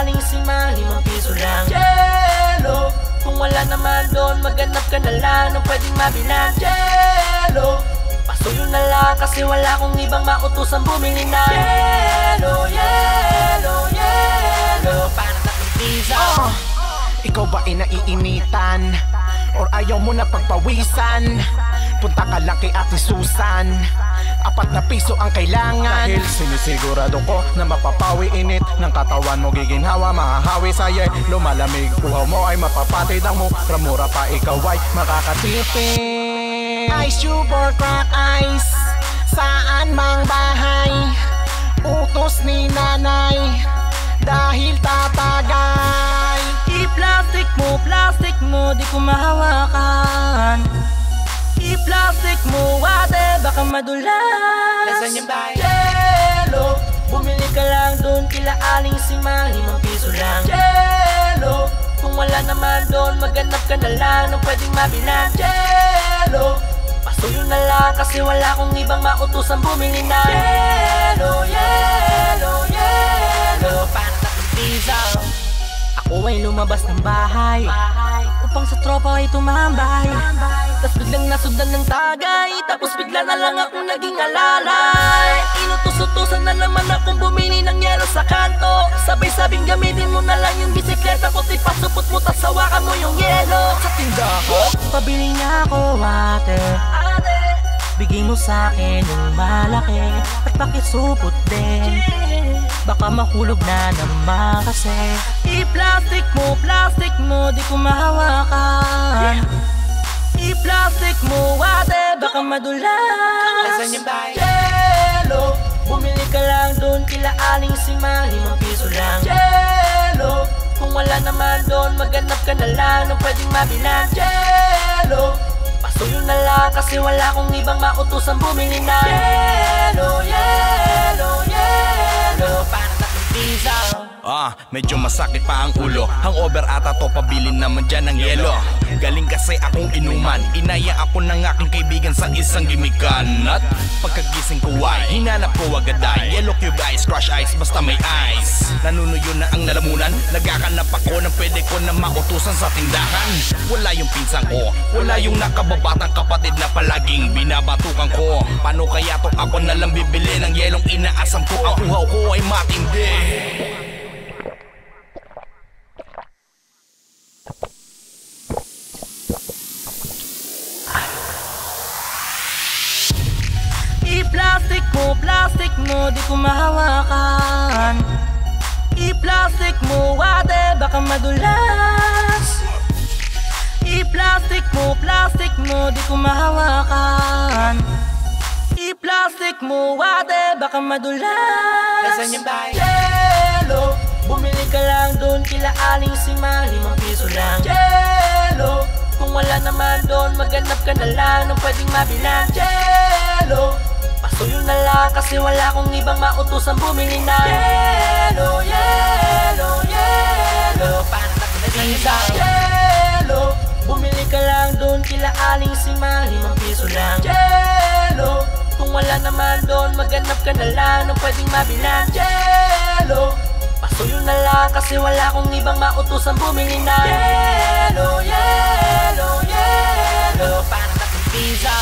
aling sima, 5 piso lang. Jello, kung wala naman doon, maghanap ka na lang ng pwedeng mabilang. Jello, pasuyo na lang kasi wala kong ibang mautusang bumili na. Yelo, yelo, yelo, para sa pizza. Ikaw ba ay naiinitan? Or ayaw mo na pagpawisan? Punta ka lang kay Ate Susan, 4 na piso ang kailangan. Dahil sinisigurado ko na mapapawi init ng katawan mo, giginhawa, mahahawi sa'yo. Lumalamig, uhaw mo ay mapapatid ang mura-mura pa, ikaw ay makakatipid. Ice sugar crack ice, saan mang bahay, utos ni nanay, dahil tatagay. Plastic mo, di ko mahawakan. I-plastic mo, ate, baka madulas. Nasaan yung bahay? Jello, bumili ka lang doon kila aling sima, 5 piso lang. Jello, kung wala naman doon, maghanap ka na lang ng pwedeng mabilang. Jello, pasuyo na lang kasi wala kong ibang mautusang bumili na. Yelo, yelo, yelo, para sa pizza. Ako ay lumabas ng bahay upang sa tropa ay tumambay. Tas biglang nasundan ng tagay, tapos bigla na lang akong naging alalay. Inutos-utusan na naman akong bumili ng yelo sa kanto. Sabay-sabing gamitin mo na lang yung bisikleta ko, tipasupot mo tas hawakan mo yung yelo. Sa tindahan, pabili na ako ate, bigay mo sa'kin yung malaki at pakisupot din, baka mahulog na naman kasi. I-plastic mo, di ko mahawakan. I-plastic mo, ate, baka madulas. Nasaan yung bahay? Jello, bumili ka lang doon kila aling sima, 5 piso lang. Jello, kung wala naman doon, maghanap ka na lang ng pwedeng mabilang. Jello, pasuyo na lang kasi wala kong ibang mautusang bumili na. Yelo, yelo, yelo, para sa pizza. Medyo masakit pa ang ulo. Hangover ata to, pabilin naman dyan ng yelo. Galing kasi akong inuman, inaya ako ng aking kaibigan sa isang gimikan. At pagkagising ko ay hinanap ko agad ay yellow cube ice, crush ice, basta may ice. Nanunuyo na ang lalamunan, nagkakanap ako ng pwede ko na mautusan sa tindahan. Wala yung pinsan ko, wala yung nakababatang kapatid na palaging binabatukan ko. Paano kaya to ako nalang bibili ng yelong inaasam ko? Ang uhaw ko ay matindi. I-plastic mo, di ko mahawakan. I-plastic mo, ate, baka madulas. I-plastic mo, di ko mahawakan. I-plastic mo, ate, baka madulas. Nasaan yung bahay? Jello, bumili ka lang doon kila aling sima, 5 piso lang. Jello, kung wala naman doon, maghanap ka na lang ng pwedeng mabilang. Jello, pasuyo na lang kasi wala kong ibang mautusang bumili na. Yelo, yelo, yelo, para sa pizza. Jello, bumili ka lang doon kila aling sima, 5 piso lang. Jello, kung wala naman doon, maghanap ka na lang ng pwedeng mabilang. Jello, pasuyo na lang kasi wala kong ibang mautusang bumili na. Yelo, yelo, yelo, para sa pizza.